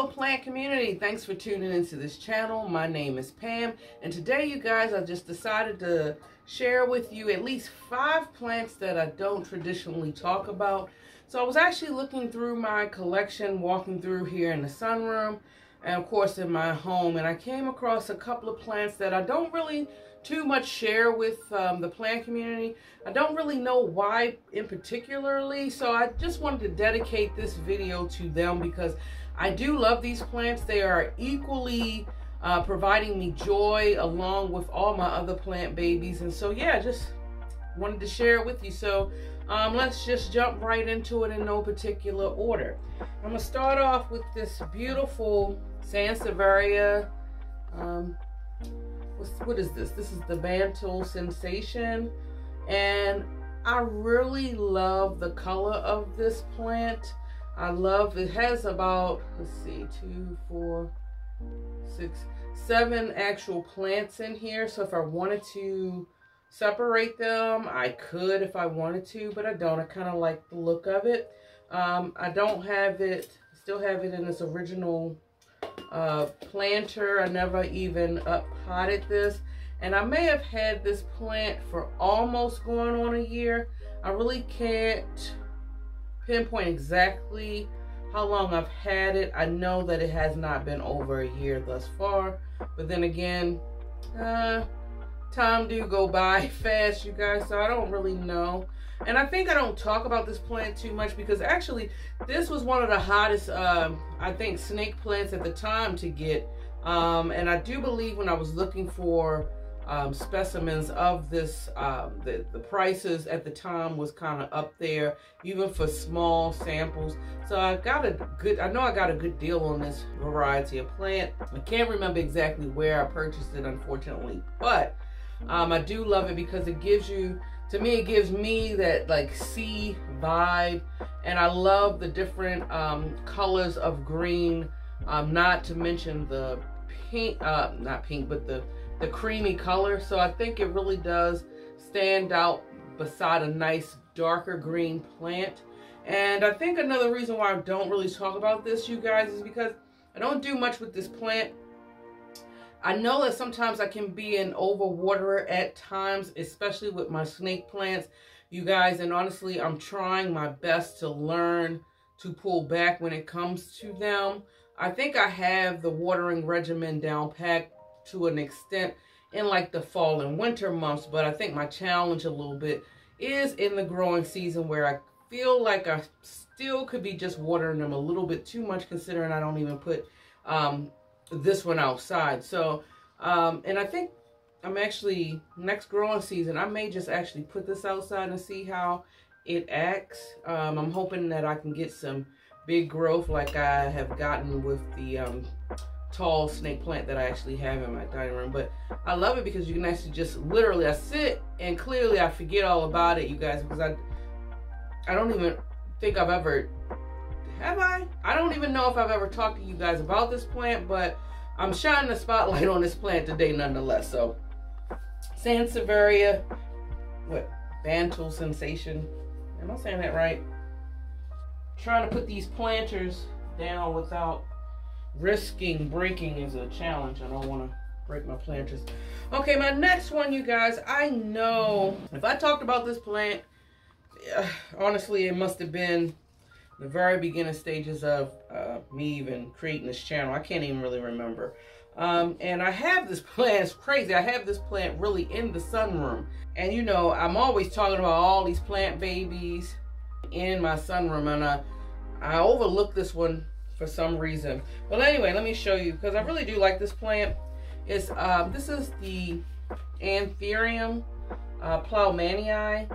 Hello plant community, thanks for tuning into this channel. My name is Pam, and today you guys, I just decided to share with you at least 5 plants that I don't traditionally talk about. So I was actually looking through my collection, walking through here in the sunroom and of course in my home, and I came across a couple of plants that I don't really too much share with the plant community. I don't really know why in particularly, so I just wanted to dedicate this video to them because I do love these plants. They are equally providing me joy along with all my other plant babies, and so yeah, just wanted to share it with you. So let's just jump right into it in no particular order. I'm gonna start off with this beautiful Sansevieria. What is this? This is the Mantle Sensation, and I really love the color of this plant. I love it. Has about, let's see, 2, 4, 6, 7 actual plants in here. So if I wanted to separate them, I could if I wanted to, but I don't. I kind of like the look of it. I don't have it, still have it in its original planter. I never even potted this, and I may have had this plant for almost going on a year. I really can't pinpoint exactly how long I've had it. I know that it has not been over a year thus far, but then again, time do go by fast, you guys, so I don't really know. And I think I don't talk about this plant too much because actually this was one of the hottest, I think, snake plants at the time to get. And I do believe when I was looking for specimens of this, the prices at the time was kind of up there, even for small samples. So I got a good, I know I got a good deal on this variety of plant. I can't remember exactly where I purchased it, unfortunately, but I do love it because it gives you, to me, it gives me that like sea vibe, and I love the different colors of green, not to mention the pink, not pink, but the creamy color. So I think it really does stand out beside a nice darker green plant. And I think another reason why I don't really talk about this, you guys, is because I don't do much with this plant. I know that sometimes I can be an overwaterer at times, especially with my snake plants, you guys, and honestly, I'm trying my best to learn to pull back when it comes to them. I think I have the watering regimen down packed to an extent in like the fall and winter months, but I think my challenge a little bit is in the growing season where I feel like I still could be just watering them a little bit too much, considering I don't even put this one outside. So and I think I'm actually, next growing season, I may just actually put this outside and see how it acts. I'm hoping that I can get some big growth like I have gotten with the tall snake plant that I actually have in my dining room. But I love it because you can actually just literally, I sit and clearly I forget all about it, you guys, because I don't even think I've ever, have I? I don't even know if I've ever talked to you guys about this plant, but I'm shining the spotlight on this plant today nonetheless. So Sansevieria, what, Mantle Sensation, am I saying that right? Trying to put these planters down without risking breaking is a challenge. I don't want to break my planters. Okay, my next one, you guys, I know if I talked about this plant, honestly, it must have been the very beginning stages of me even creating this channel. I can't even really remember. And I have this plant, it's crazy. I have this plant really in the sunroom. And you know, I'm always talking about all these plant babies in my sunroom, and I overlooked this one for some reason. But anyway, let me show you, because I really do like this plant. It's this is the Anthurium Ploumanii.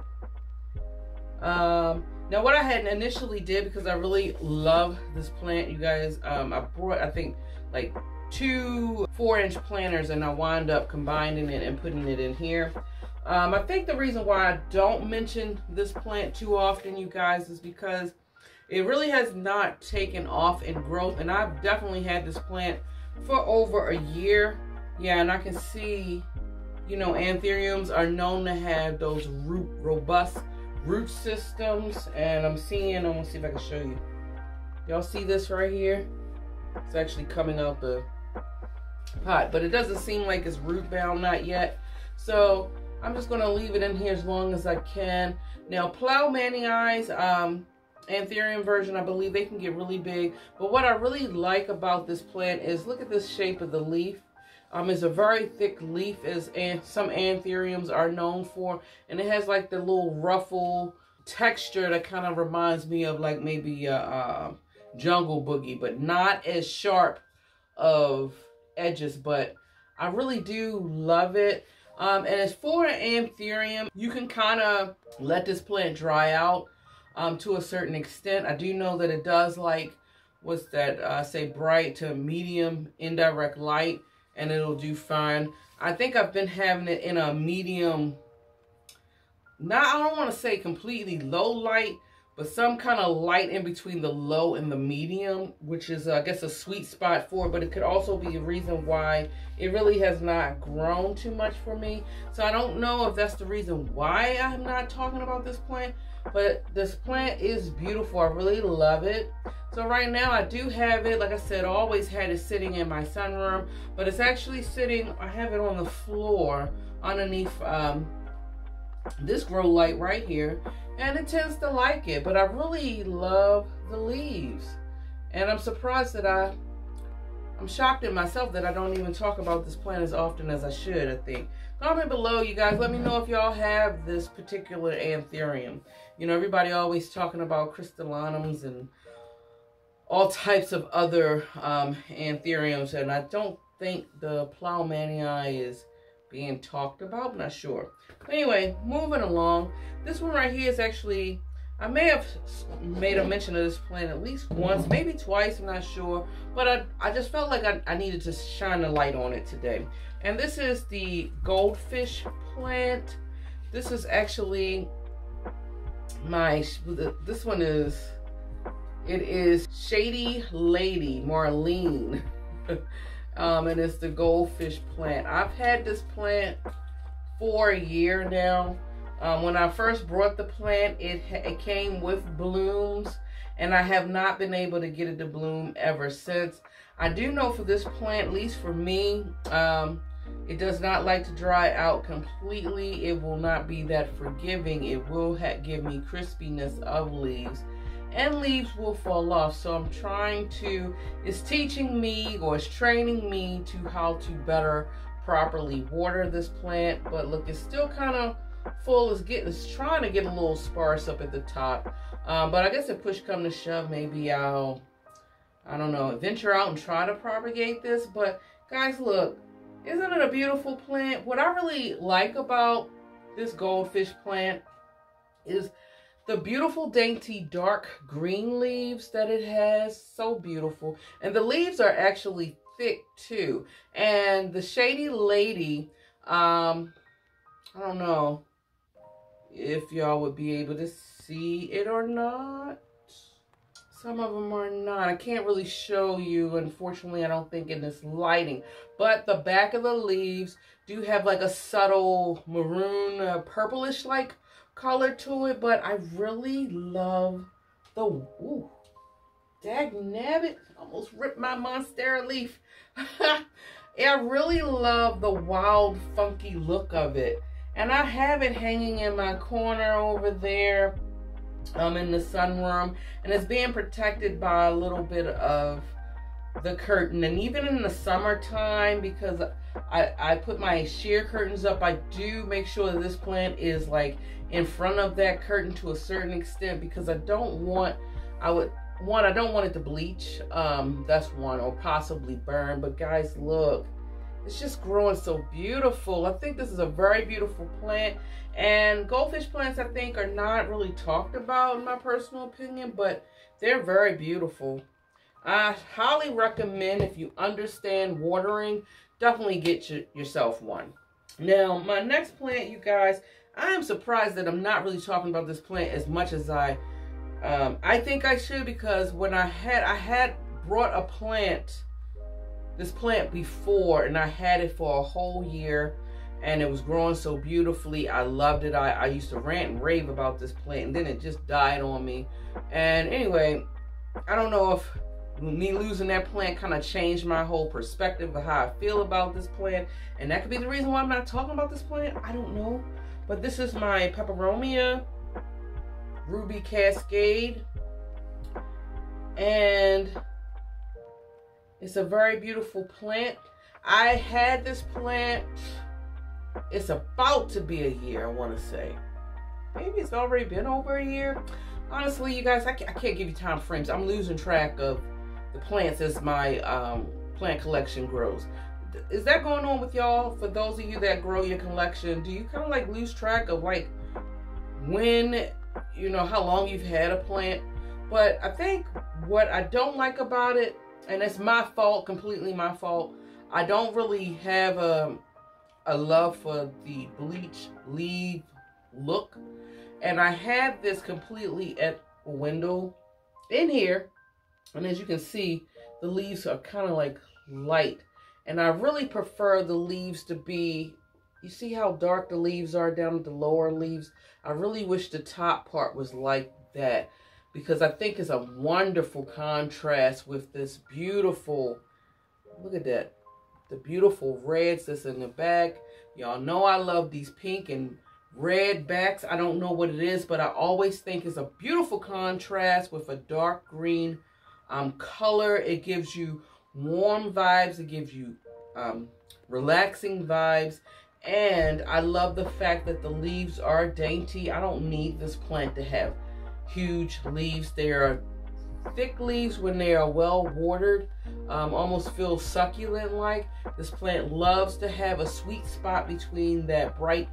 Now what I had initially did, because I really love this plant, you guys, I brought, I think, like 2 4-inch planters, and I wound up combining it and putting it in here. I think the reason why I don't mention this plant too often, you guys, is because it really has not taken off in growth, and I've definitely had this plant for over a year. Yeah, and I can see, you know, anthuriums are known to have those robust root systems, and I'm gonna see if I can show you. Y'all see this right here? It's actually coming out the pot, but it doesn't seem like it's root bound, not yet. So I'm just gonna leave it in here as long as I can. Now, plow manii, Anthurium version, I believe they can get really big. But what I really like about this plant is, look at this shape of the leaf. It's a very thick leaf, as some anthuriums are known for. And it has like the little ruffle texture that kind of reminds me of like maybe a jungle boogie, but not as sharp of edges. But I really do love it. And as for an anthurium, you can kind of let this plant dry out to a certain extent. I do know that it does like, what's that, say bright to medium indirect light, and it'll do fine. I think I've been having it in a medium, I don't want to say completely low light, but some kind of light in between the low and the medium, which is, I guess, a sweet spot for it. But it could also be a reason why it really has not grown too much for me. So I don't know if that's the reason why I'm not talking about this plant. But this plant is beautiful. I really love it. So right now I do have it, like I said, I always had it sitting in my sunroom. But it's actually sitting, I have it on the floor underneath this grow light right here. And it tends to like it, but I really love the leaves. And I'm surprised that I'm shocked at myself that I don't even talk about this plant as often as I should, I think. Comment below, you guys. Let me know if y'all have this particular anthurium. You know, everybody always talking about crystallinums and all types of other anthuriums. And I don't think the plow manii is being talked about. I'm not sure. But anyway, moving along. This one right here is actually, I may have made a mention of this plant at least once, maybe twice, I'm not sure. But I just felt like I needed to shine a light on it today. And this is the goldfish plant. This is actually this one is, it is Shady Lady Marlene. And it's the goldfish plant. I've had this plant for a year now. When I first brought the plant, it came with blooms, and I have not been able to get it to bloom ever since. I do know for this plant, at least for me, it does not like to dry out completely. It will not be that forgiving. It will give me crispiness of leaves, and leaves will fall off. So I'm trying to, it's teaching me, or it's training me to how to better properly water this plant. But look, it's still kind of full. It's trying to get a little sparse up at the top. But I guess if push come to shove, maybe I don't know, venture out and try to propagate this. But guys, look, isn't it a beautiful plant? What I really like about this goldfish plant is the beautiful, dainty, dark green leaves that it has. So beautiful. And the leaves are actually thick too. And the Shady Lady, I don't know if y'all would be able to see it or not. Some of them are not. I can't really show you, unfortunately, I don't think in this lighting. But the back of the leaves do have like a subtle maroon, purplish like color to it. But I really love the, ooh, dagnabbit, almost ripped my monstera leaf. I really love the wild, funky look of it. And I have it hanging in my corner over there in the sunroom. And it's being protected by a little bit of the curtain. And even in the summertime, because I put my sheer curtains up, I do make sure that this plant is like in front of that curtain to a certain extent, because I don't want, I don't want it to bleach. That's one, or possibly burn. But guys, look. It's just growing so beautiful. I think this is a very beautiful plant. And goldfish plants, I think, are not really talked about in my personal opinion, but they're very beautiful. I highly recommend, if you understand watering, definitely get yourself one. Now, my next plant, you guys, I am surprised that I'm not really talking about this plant as much as I think I should, because when I had brought a plant, this plant before, and I had it for a whole year, and it was growing so beautifully. I loved it. I used to rant and rave about this plant, and then it just died on me. And anyway, I don't know if Me losing that plant kind of changed my whole perspective of how I feel about this plant. And that could be the reason why I'm not talking about this plant. I don't know. But this is my Peperomia Ruby Cascade. And it's a very beautiful plant. I had this plant, it's about to be a year, I want to say. Maybe it's already been over a year. Honestly, you guys, I can't give you time frames. I'm losing track of the plants as my plant collection grows. Is that going on with y'all? For those of you that grow your collection, do you kind of like lose track of like when, you know, how long you've had a plant? But I think what I don't like about it, and it's my fault, completely my fault, I don't really have a love for the bleach leaf look. And I have this completely at a window in here. And as you can see, the leaves are kind of like light. And I really prefer the leaves to be, you see how dark the leaves are down at the lower leaves? I really wish the top part was like that, because I think it's a wonderful contrast with this beautiful, look at that, the beautiful reds that's in the back. Y'all know I love these pink and red backs. I don't know what it is, but I always think it's a beautiful contrast with a dark green color. It gives you warm vibes. It gives you relaxing vibes. And I love the fact that the leaves are dainty. I don't need this plant to have huge leaves. They are thick leaves when they are well watered. Almost feel succulent like. This plant loves to have a sweet spot between that bright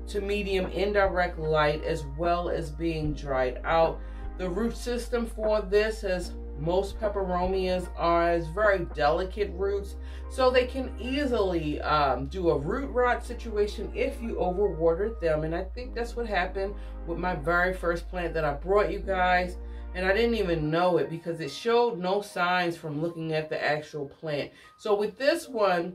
to medium indirect light, as well as being dried out. The root system for this, as most peperomias are, is very delicate roots, so they can easily do a root rot situation if you overwatered them. And I think that's what happened with my very first plant that I brought you guys, and I didn't even know it because it showed no signs from looking at the actual plant. So with this one,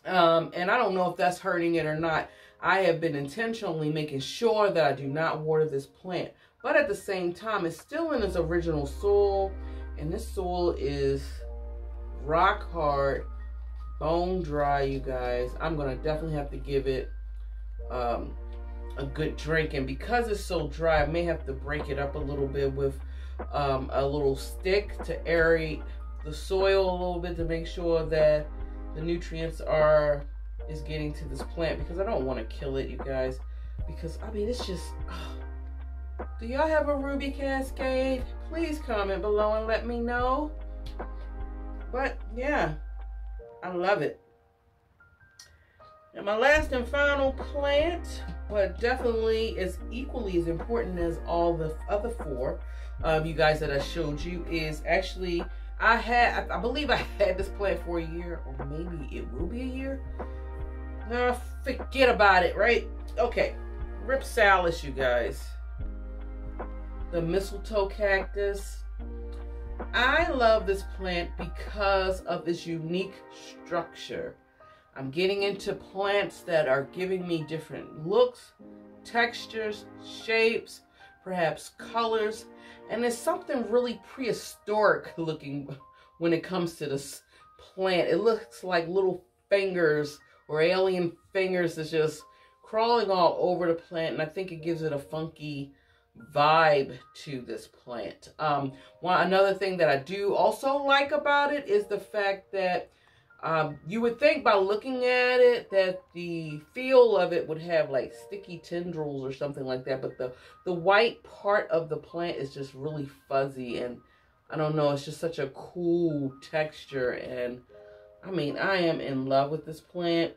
and I don't know if that's hurting it or not, I have been intentionally making sure that I do not water this plant. But at the same time, it's still in its original soil. And this soil is rock hard, bone dry, you guys. I'm going to definitely have to give it a good drink. And because it's so dry, I may have to break it up a little bit with a little stick to aerate the soil a little bit to make sure that the nutrients is getting to this plant, because I don't want to kill it, you guys, because I mean, it's just, do y'all have a Ruby Cascade? Please comment below and let me know. But yeah, I love it. And my last and final plant, but definitely is equally as important as all the other four you guys that I showed you, is actually, I believe I had this plant for a year, or maybe it will be a year. No, forget about it, right? Okay, Ripsalis, you guys. The mistletoe cactus. I love this plant because of its unique structure. I'm getting into plants that are giving me different looks, textures, shapes, perhaps colors. And there's something really prehistoric looking when it comes to this plant. It looks like little fingers or alien fingers that's just crawling all over the plant, and I think it gives it a funky vibe to this plant. Another thing that I do also like about it is the fact that you would think by looking at it that the feel of it would have like sticky tendrils or something like that, but the white part of the plant is just really fuzzy, and I don't know, it's just such a cool texture. And I mean, I am in love with this plant.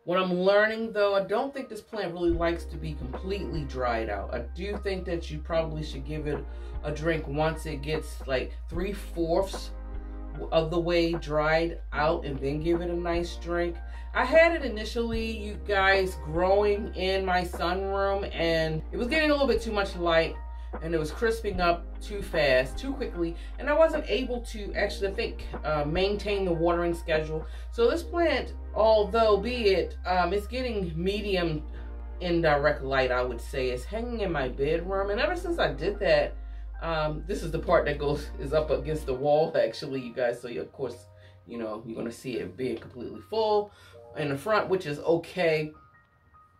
What I'm learning, though, I don't think this plant really likes to be completely dried out. I do think that you probably should give it a drink once it gets like 3/4 of the way dried out, and then give it a nice drink. I had it initially, you guys, growing in my sunroom, and it was getting a little bit too much light, and it was crisping up too fast, too quickly, and I wasn't able to actually, I think, maintain the watering schedule. So this plant, although it's getting medium indirect light, I would say, it's hanging in my bedroom, and ever since I did that, This is the part that is up against the wall, actually, you guys. So, of course, you know, you're going to see it being completely full in the front, which is okay.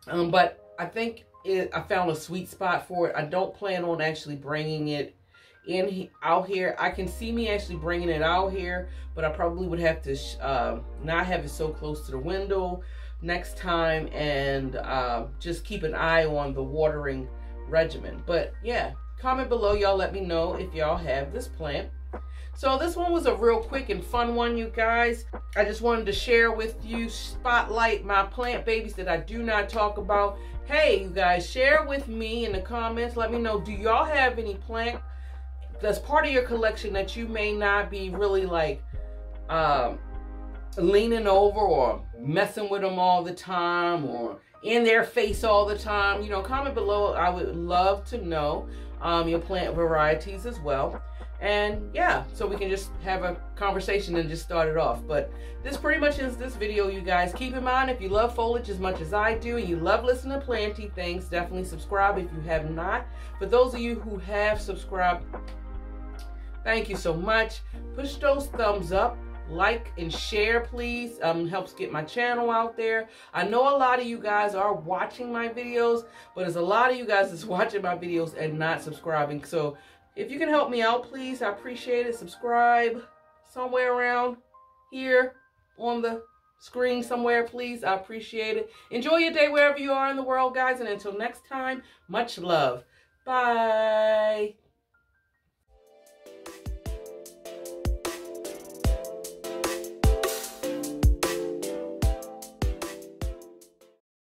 But I think I found a sweet spot for it. I don't plan on actually bringing it out here. I can see me actually bringing it out here, but I probably would have to not have it so close to the window next time, and just keep an eye on the watering regimen. But yeah, comment below, y'all, let me know if y'all have this plant. So this one was a real quick and fun one, you guys. I just wanted to share with you, spotlight my plant babies that I do not talk about. Hey, you guys, share with me in the comments. Let me know, do y'all have any plant that's part of your collection that you may not be really like leaning over or messing with them all the time or in their face all the time? You know, comment below. I would love to know your plant varieties as well. And yeah, so we can just have a conversation and just start it off. But this pretty much is this video, you guys. Keep in mind, if you love foliage as much as I do and you love listening to planty things, definitely subscribe if you have not. For those of you who have subscribed, thank you so much. Push those thumbs up, like and share, please. Helps get my channel out there. I know a lot of you guys are watching my videos, but there's a lot of you guys that's watching my videos and not subscribing. So if you can help me out, please, I appreciate it. Subscribe somewhere around here on the screen somewhere, please. I appreciate it. Enjoy your day wherever you are in the world, guys. And until next time, much love. Bye.